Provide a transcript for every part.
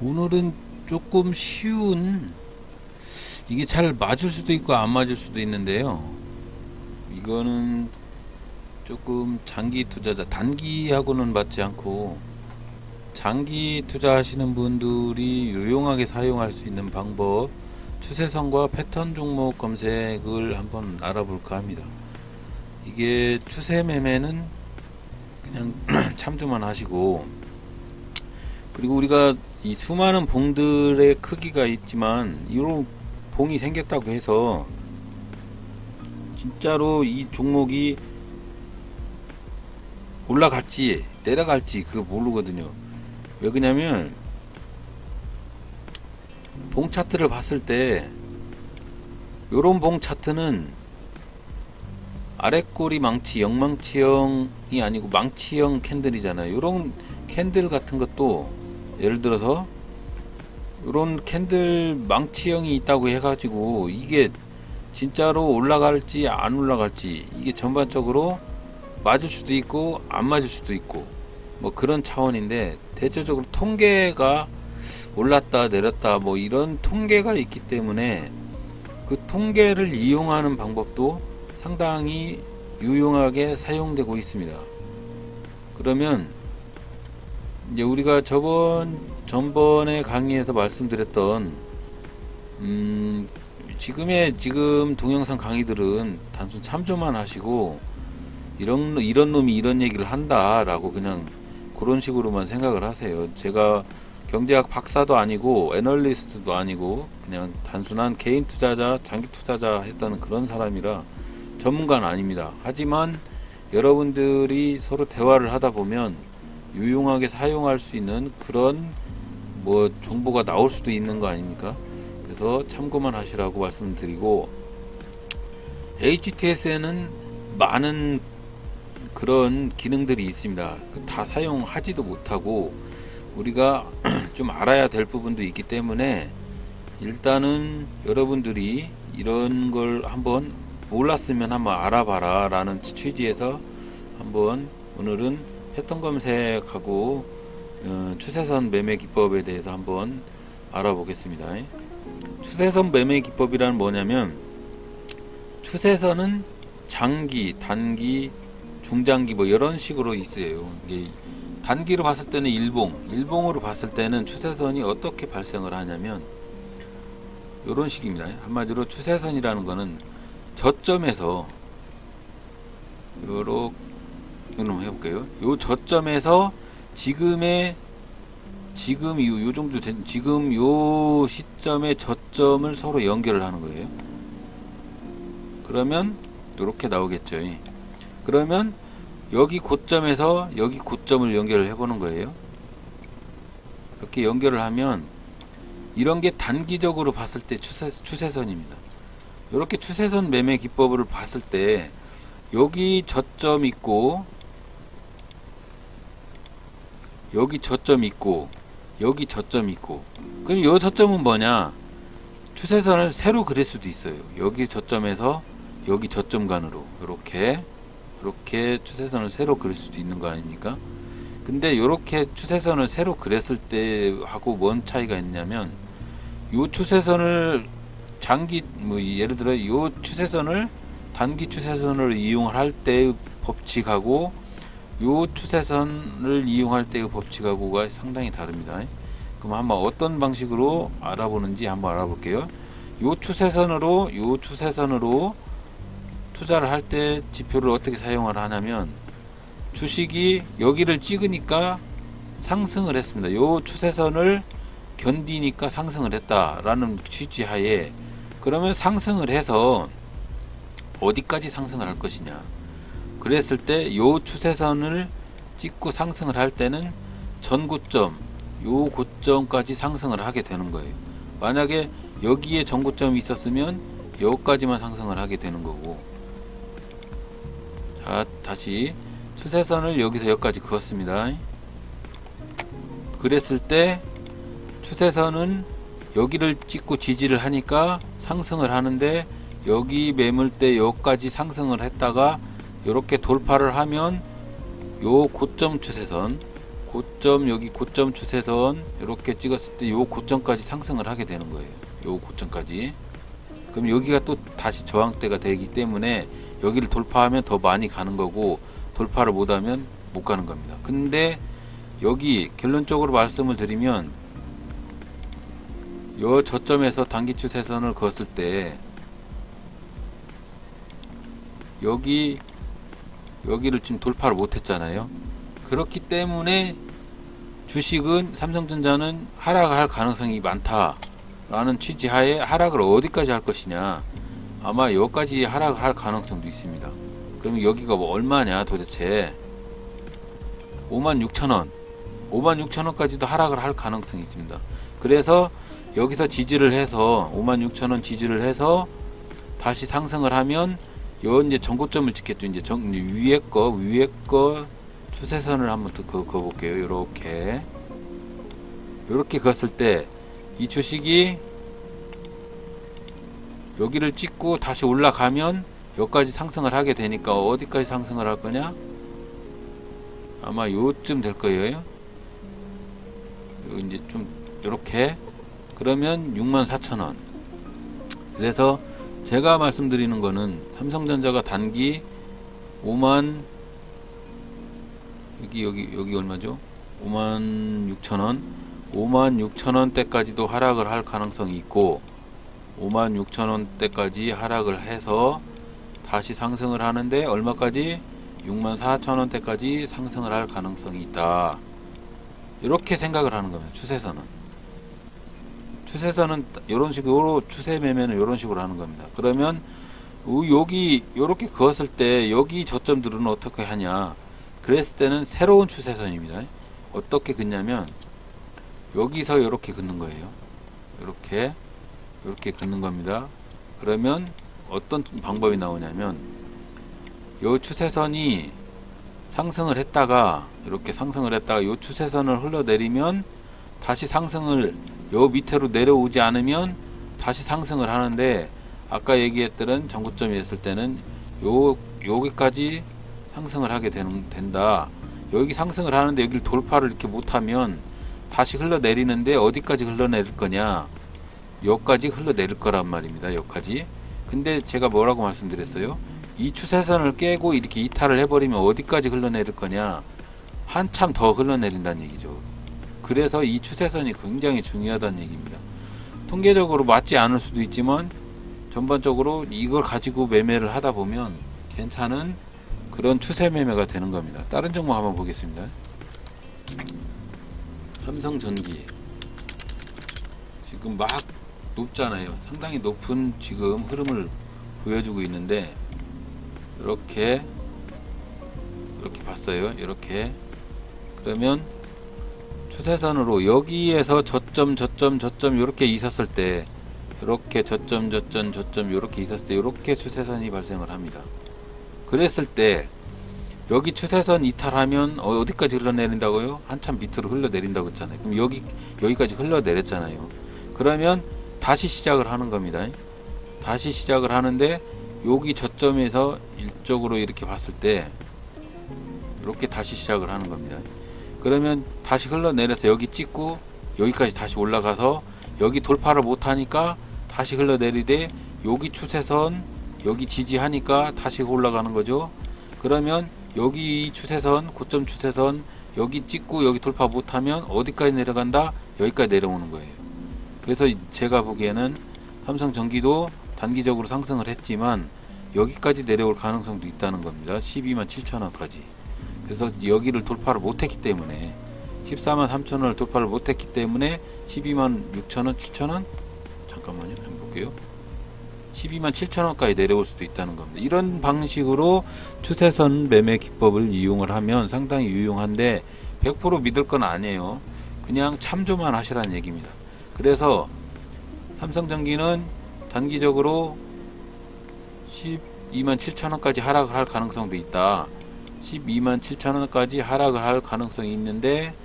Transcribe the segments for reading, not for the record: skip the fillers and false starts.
오늘은 조금 쉬운, 이게 잘 맞을 수도 있고 안 맞을 수도 있는데요. 이거는 조금 장기 투자자, 단기하고는 맞지 않고 장기 투자하시는 분들이 유용하게 사용할 수 있는 방법, 추세선과 패턴 종목 검색을 한번 알아볼까 합니다. 이게 추세 매매는 그냥 참조만 하시고, 그리고 우리가 이 수많은 봉들의 크기가 있지만 이런 봉이 생겼다고 해서 진짜로 이 종목이 올라갈지 내려갈지 그거 모르거든요. 왜 그러냐면 봉 차트를 봤을 때 요런 봉 차트는 아랫꼬리 망치, 영망치형이 아니고 망치형 캔들이잖아요. 요런 캔들 같은 것도 예를 들어서 요런 캔들 망치형이 있다고 해가지고 이게 진짜로 올라갈지 안 올라갈지, 이게 전반적으로 맞을 수도 있고 안 맞을 수도 있고 뭐 그런 차원인데, 대체적으로 통계가 올랐다 내렸다 뭐 이런 통계가 있기 때문에 그 통계를 이용하는 방법도 상당히 유용하게 사용되고 있습니다. 그러면 이제 우리가 전번에 강의에서 말씀드렸던 지금 동영상 강의들은 단순 참조만 하시고 이런 놈이 이런 얘기를 한다라고 그냥 그런 식으로만 생각을 하세요. 제가 경제학 박사도 아니고 애널리스트도 아니고 그냥 단순한 개인 투자자, 장기 투자자 했다는 그런 사람이라 전문가는 아닙니다. 하지만 여러분들이 서로 대화를 하다 보면 유용하게 사용할 수 있는 그런 뭐 정보가 나올 수도 있는 거 아닙니까? 그래서 참고만 하시라고 말씀드리고, HTS에는 많은 그런 기능들이 있습니다. 다 사용하지도 못하고 우리가 좀 알아야 될 부분도 있기 때문에 일단은 여러분들이 이런 걸 한번 몰랐으면 한번 알아봐라 라는 취지에서 한번 오늘은 패턴 검색하고 추세선 매매 기법에 대해서 한번 알아보겠습니다. 추세선 매매 기법이란 뭐냐면, 추세선은 장기, 단기, 중장기 뭐 이런 식으로 있어요. 이게 단기로 봤을 때는 일봉으로 봤을 때는 추세선이 어떻게 발생을 하냐면 이런 식입니다. 한마디로 추세선이라는 거는 저점에서 요렇게 한번 해볼게요. 요 저점에서 지금 요 정도 된 지금 요 시점의 저점을 서로 연결을 하는 거예요. 그러면 요렇게 나오겠죠. 그러면 여기 고점에서 여기 고점을 연결을 해보는 거예요. 이렇게 연결을 하면 이런 게 단기적으로 봤을 때 추세선입니다. 이렇게 추세선 매매 기법을 봤을 때 여기 저점 있고 여기 저점 있고 여기 저점 있고, 그럼 이 저점은 뭐냐? 추세선을 세로 그릴 수도 있어요. 여기 저점에서 여기 저점 간으로 이렇게 추세선을 세로 그릴 수도 있는 거 아닙니까? 근데 이렇게 추세선을 세로 그렸을 때 하고 뭔 차이가 있냐면, 요 추세선을 예를 들어 요 추세선을 단기 추세선을 이용을 할 때의 법칙하고 요 추세선을 이용할 때의 법칙하고가 상당히 다릅니다. 그럼 한번 어떤 방식으로 알아보는지 한번 알아볼게요. 요 추세선으로 투자를 할 때 지표를 어떻게 사용을 하냐면, 주식이 여기를 찍으니까 상승을 했습니다. 요 추세선을 견디니까 상승을 했다라는 취지하에, 그러면 상승을 해서 어디까지 상승을 할 것이냐, 그랬을 때 요 추세선을 찍고 상승을 할 때는 전고점, 요 고점까지 상승을 하게 되는 거예요. 만약에 여기에 전고점이 있었으면 여기까지만 상승을 하게 되는 거고, 자, 다시 추세선을 여기서 여기까지 그었습니다. 그랬을 때 추세선은 여기를 찍고 지지를 하니까 상승을 하는데, 여기 매물대 여기까지 상승을 했다가 이렇게 돌파를 하면 요 고점 추세선, 고점, 여기 고점 추세선 이렇게 찍었을 때 요 고점까지 상승을 하게 되는 거예요. 요 고점까지. 그럼 여기가 또 다시 저항대가 되기 때문에 여기를 돌파하면 더 많이 가는 거고, 돌파를 못하면 못 가는 겁니다. 근데 여기 결론적으로 말씀을 드리면, 요 저점에서 단기 추세선을 그었을 때 여기를 지금 돌파를 못 했잖아요. 그렇기 때문에 주식은, 삼성전자는 하락할 가능성이 많다라는 취지하에 하락을 어디까지 할 것이냐, 아마 여기까지 하락할 가능성도 있습니다. 그러면 여기가 뭐 얼마냐 도대체. 56,000원 56,000원까지도 하락을 할 가능성이 있습니다. 그래서 여기서 지지를 해서 56,000원 지지를 해서 다시 상승을 하면 요 이제 전고점을 찍겠죠. 이제 위에 거 추세선을 한번 그어 볼게요. 요렇게 그었을 때 이 주식이 여기를 찍고 다시 올라가면 여기까지 상승을 하게 되니까 어디까지 상승을 할 거냐? 아마 요쯤 될 거예요. 요 이제 좀 요렇게. 그러면 64,000원. 그래서 제가 말씀드리는 거는 삼성전자가 단기 5만, 여기 얼마죠? 56,000원 56,000원대까지도 하락을 할 가능성이 있고, 56,000원대까지 하락을 해서 다시 상승을 하는데 얼마까지? 64,000원대까지 상승을 할 가능성이 있다. 이렇게 생각을 하는 겁니다. 추세선은 이런 식으로, 추세 매매는 이런 식으로 하는 겁니다. 그러면 여기 이렇게 그었을 때 여기 저점들은 어떻게 하냐? 그랬을 때는 새로운 추세선입니다. 어떻게 긋냐면 여기서 이렇게 긋는 거예요. 이렇게 긋는 겁니다. 그러면 어떤 방법이 나오냐면, 요 추세선이 상승을 했다가 이렇게 상승을 했다가 요 추세선을 흘러내리면 다시 상승을, 요 밑으로 내려오지 않으면 다시 상승을 하는데, 아까 얘기했던 전고점이 있을 때는 여기까지 상승을 하게 된다. 여기 상승을 하는데 여기를 돌파를 이렇게 못하면 다시 흘러내리는데 어디까지 흘러내릴 거냐? 여기까지 흘러내릴 거란 말입니다. 여기까지. 근데 제가 뭐라고 말씀드렸어요? 이 추세선을 깨고 이렇게 이탈을 해버리면 어디까지 흘러내릴 거냐? 한참 더 흘러내린다는 얘기죠. 그래서 이 추세선이 굉장히 중요하다는 얘기입니다. 통계적으로 맞지 않을 수도 있지만 전반적으로 이걸 가지고 매매를 하다 보면 괜찮은 그런 추세 매매가 되는 겁니다. 다른 종목 한번 보겠습니다. 삼성전기 지금 막 높잖아요. 상당히 높은 지금 흐름을 보여주고 있는데, 이렇게 봤어요. 이렇게. 그러면 추세선으로 여기에서 저점 이렇게 있었을 때, 이렇게 저점 이렇게 있었을 때 이렇게 추세선이 발생을 합니다. 그랬을 때 여기 추세선 이탈하면 어디까지 흘러내린다고요? 한참 밑으로 흘러내린다고 했잖아요. 그럼 여기까지 흘러내렸잖아요. 그러면 다시 시작을 하는 겁니다. 다시 시작을 하는데 여기 저점에서 일적으로 이렇게 봤을 때 이렇게 다시 시작을 하는 겁니다. 그러면 다시 흘러내려서 여기 찍고 여기까지 다시 올라가서 여기 돌파를 못하니까 다시 흘러내리되 여기 추세선 여기 지지하니까 다시 올라가는 거죠. 그러면 여기 추세선, 고점 추세선 여기 찍고 여기 돌파 못하면 어디까지 내려간다? 여기까지 내려오는 거예요. 그래서 제가 보기에는 삼성전기도 단기적으로 상승을 했지만 여기까지 내려올 가능성도 있다는 겁니다. 127,000원까지. 그래서 여기를 돌파를 못했기 때문에, 143,000원을 돌파를 못했기 때문에 126,000원, 7,000원? 잠깐만요. 한번 볼게요. 127,000원까지 내려올 수도 있다는 겁니다. 이런 방식으로 추세선 매매 기법을 이용을 하면 상당히 유용한데 100% 믿을 건 아니에요. 그냥 참조만 하시라는 얘기입니다. 그래서 삼성전기는 단기적으로 127,000원까지 하락을 할 가능성도 있다. 127,000원까지 하락을 할 가능성이 있는데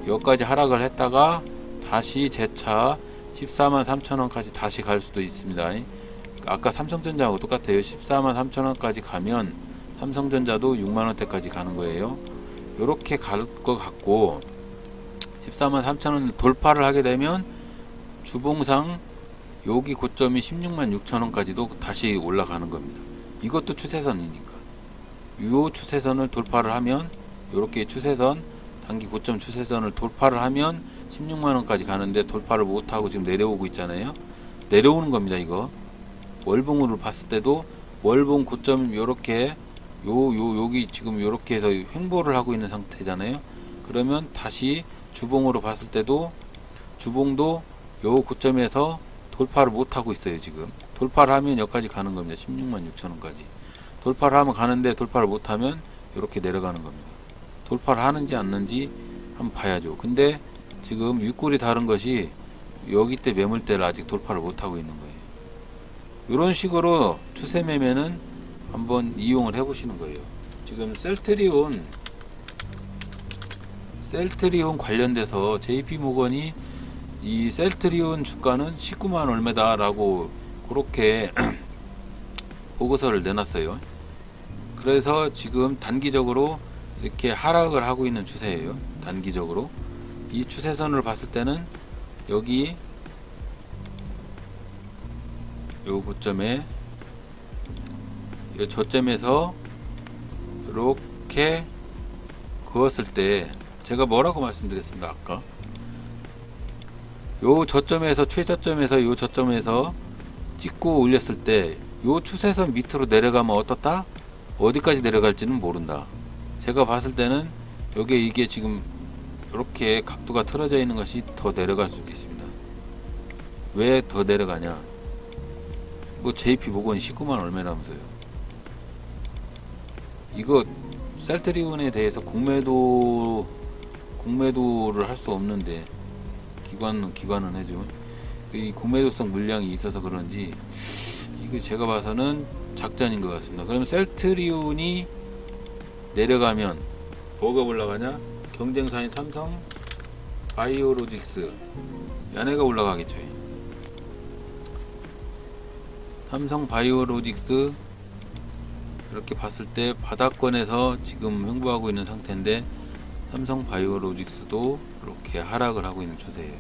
여기까지 하락을 했다가 다시 재차 143,000원까지 다시 갈 수도 있습니다. 아까 삼성전자하고 똑같아요. 143,000원까지 가면 삼성전자도 6만원대까지 가는 거예요. 요렇게 갈 것 같고, 143,000원 돌파를 하게 되면 주봉상 여기 고점이 166,000원까지도 다시 올라가는 겁니다. 이것도 추세선이니까 요 추세선을 돌파를 하면, 요렇게 추세선, 단기 고점 추세선을 돌파를 하면 16만원까지 가는데 돌파를 못하고 지금 내려오고 있잖아요. 내려오는 겁니다. 이거 월봉으로 봤을 때도 월봉 고점 요렇게 여기 지금 요렇게 해서 횡보를 하고 있는 상태잖아요. 그러면 다시 주봉으로 봤을 때도 주봉도 요 고점에서 돌파를 못하고 있어요. 지금 돌파를 하면 여기까지 가는 겁니다. 166,000원까지 돌파를 하면 가는데, 돌파를 못하면 이렇게 내려가는 겁니다. 돌파를 하는지 안 하는지 한번 봐야죠. 근데 지금 윗골이 다른 것이 여기 때 매물대를 아직 돌파를 못하고 있는 거예요. 이런 식으로 추세 매매는 한번 이용을 해 보시는 거예요. 지금 셀트리온 관련돼서 JP모건이 이 셀트리온 주가는 19만 얼마다 라고 그렇게 보고서를 내놨어요. 그래서 지금 단기적으로 이렇게 하락을 하고 있는 추세예요. 단기적으로 이 추세선을 봤을 때는 여기 요 고점에 이 저점에서 이렇게 그었을 때, 제가 뭐라고 말씀드렸습니다. 아까 요 저점에서, 최저점에서 요 저점에서 찍고 올렸을 때 요 추세선 밑으로 내려가면 어떻다? 어디까지 내려갈지는 모른다. 제가 봤을 때는 이게 지금 이렇게 각도가 틀어져 있는 것이 더 내려갈 수도 있습니다. 왜 더 내려가냐? 뭐 JP모건이 19만 얼마라면서요. 이거 셀트리온에 대해서 공매도를 할 수 없는데 기관은 해죠. 이 공매도성 물량이 있어서 그런지 이거 제가 봐서는 작전인 것 같습니다. 그러면 셀트리온이 내려가면 뭐가 올라가냐? 경쟁사인 삼성 바이오로직스, 얘네가 올라가겠죠. 삼성 바이오로직스 이렇게 봤을 때 바닥권에서 지금 횡보하고 있는 상태인데, 삼성 바이오로직스도 이렇게 하락을 하고 있는 추세예요.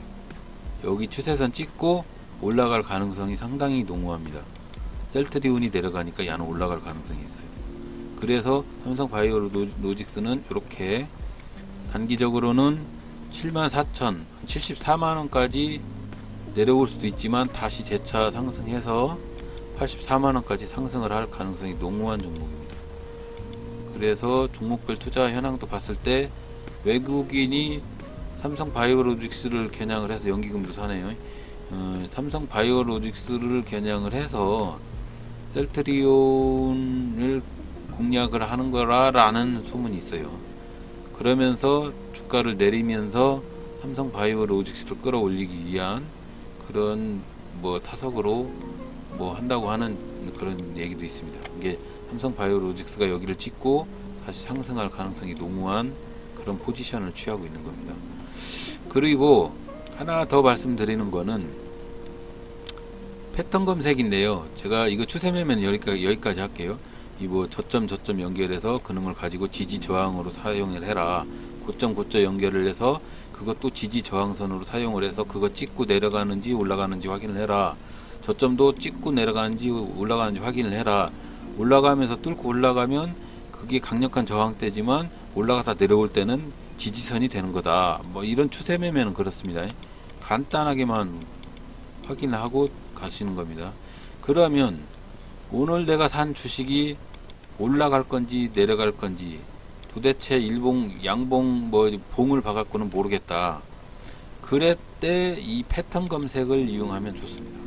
여기 추세선 찍고 올라갈 가능성이 상당히 농후합니다. 셀트리온이 내려가니까 얘는 올라갈 가능성이 있어요. 그래서 삼성 바이오로직스는 이렇게 단기적으로는 74,000, 74만원까지 내려올 수도 있지만 다시 재차 상승해서 84만원까지 상승을 할 가능성이 농후한 종목입니다. 그래서 종목별 투자 현황도 봤을 때 외국인이 삼성 바이오로직스를 겨냥을 해서, 연기금도 사네요. 삼성 바이오로직스를 겨냥을 해서 셀트리온을 공략을 하는 거라는 소문이 있어요. 그러면서 주가를 내리면서 삼성 바이오로직스를 끌어올리기 위한 그런 뭐 타석으로 뭐 한다고 하는 그런 얘기도 있습니다. 이게 삼성 바이오로직스가 여기를 찍고 다시 상승할 가능성이 농후한 그런 포지션을 취하고 있는 겁니다. 그리고 하나 더 말씀드리는 거는 패턴 검색인데요. 제가 이거 추세 매매는 여기까지 할게요. 이 뭐 저점 연결해서 근음을 가지고 지지 저항으로 사용을 해라. 고점 연결을 해서 그것도 지지 저항선으로 사용을 해서 그거 찍고 내려가는지 올라가는지 확인을 해라. 저점도 찍고 내려가는지 올라가는지 확인을 해라. 올라가면서 뚫고 올라가면 그게 강력한 저항대지만 올라가다 내려올 때는 지지선이 되는 거다. 뭐 이런 추세 매매는 그렇습니다. 간단하게만 확인하고 가시는 겁니다. 그러면 오늘 내가 산 주식이 올라갈 건지 내려갈 건지 도대체 일봉 양봉 뭐 봉을 봐갖고는 모르겠다. 그럴 때 이 패턴 검색을 이용하면 좋습니다.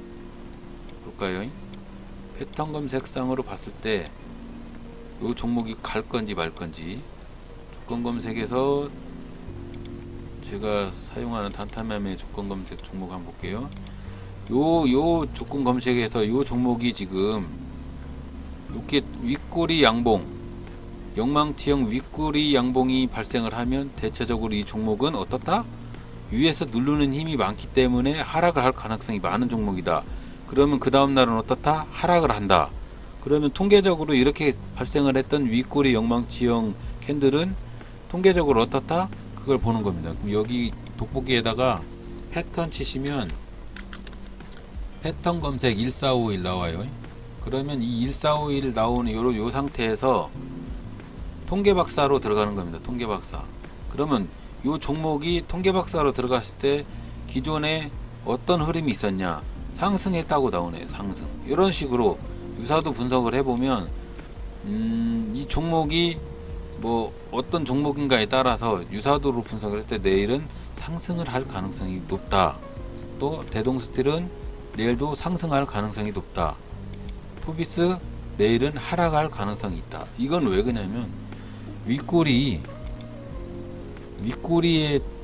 볼까요? 패턴 검색상으로 봤을 때 이 종목이 갈 건지 말 건지 조건 검색에서 제가 사용하는 단타매매 조건 검색 종목 한번 볼게요. 요 조건 검색에서 요 종목이 지금 이렇게 윗꼬리 양봉, 영망치형 윗꼬리 양봉이 발생을 하면 대체적으로 이 종목은 어떻다? 위에서 누르는 힘이 많기 때문에 하락을 할 가능성이 많은 종목이다. 그러면 그 다음 날은 어떻다? 하락을 한다. 그러면 통계적으로 이렇게 발생을 했던 윗꼬리 영망치형 캔들은 통계적으로 어떻다? 그걸 보는 겁니다. 그럼 여기 돋보기에다가 패턴 치시면 패턴 검색 1451 나와요. 그러면 이 1451 나오는 요 상태에서 통계박사로 들어가는 겁니다. 통계박사. 그러면 요 종목이 통계박사로 들어갔을 때 기존에 어떤 흐름이 있었냐, 상승했다고 나오네요. 상승. 이런 식으로 유사도 분석을 해보면 이 종목이 뭐 어떤 종목인가에 따라서 유사도로 분석을 할 때 내일은 상승을 할 가능성이 높다. 또 대동스틸은 내일도 상승할 가능성이 높다. 토비스 내일은 하락할 가능성이 있다. 이건 왜 그러냐면 윗꼬리의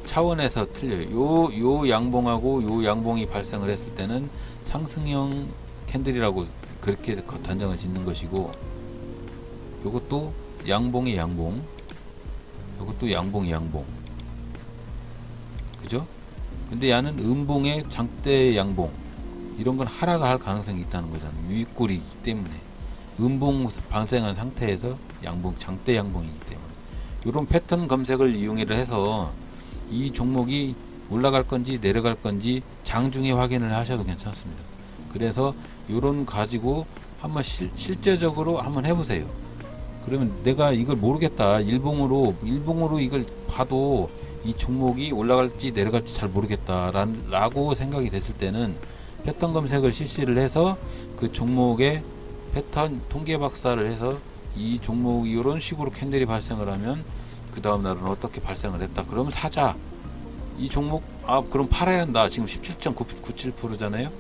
차원에서 틀려요. 요 양봉하고 요 양봉이 발생을 했을 때는 상승형 캔들이라고 그렇게 단정을 짓는 것이고, 요것도 양봉의 양봉, 요것도 양봉의 양봉, 그죠? 근데 얘는 음봉의 장대 양봉, 이런 건 하락할 가능성이 있다는 거잖아요. 윗꼬리이기 때문에. 음봉 발생한 상태에서 양봉, 장대 양봉이기 때문에. 이런 패턴 검색을 이용해서 이 종목이 올라갈 건지 내려갈 건지 장중에 확인을 하셔도 괜찮습니다. 그래서 이런 가지고 한번 실제적으로 한번 해보세요. 그러면 내가 이걸 모르겠다. 일봉으로 이걸 봐도 이 종목이 올라갈지 내려갈지 잘 모르겠다 라고 생각이 됐을 때는 패턴 검색을 실시를 해서 그 종목의 패턴 통계 박사를 해서 이 종목이 이런 식으로 캔들이 발생을 하면 그 다음 날은 어떻게 발생을 했다. 그러면 사자. 이 종목 그럼 팔아야 한다. 지금 17.97%잖아요.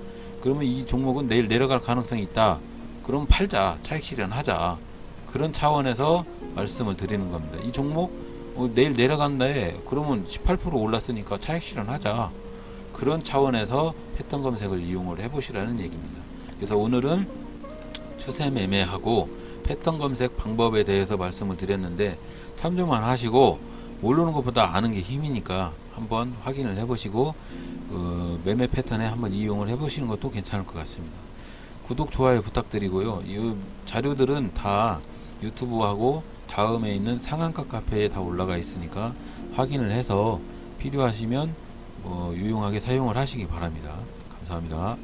그러면 이 종목은 내일 내려갈 가능성이 있다. 그럼 팔자. 차익 실현하자. 그런 차원에서 말씀을 드리는 겁니다. 이 종목 내일 내려간다에 그러면 18% 올랐으니까 차익 실현하자. 그런 차원에서 패턴 검색을 이용을 해보시라는 얘기입니다. 그래서 오늘은 추세 매매하고 패턴 검색 방법에 대해서 말씀을 드렸는데 참조만 하시고, 모르는 것보다 아는 게 힘이니까 한번 확인을 해보시고 매매 패턴에 한번 이용을 해보시는 것도 괜찮을 것 같습니다. 구독, 좋아요 부탁드리고요. 이 자료들은 다 유튜브하고 다음에 있는 상한가 카페에 다 올라가 있으니까 확인을 해서 필요하시면 유용하게 사용을 하시기 바랍니다. 감사합니다.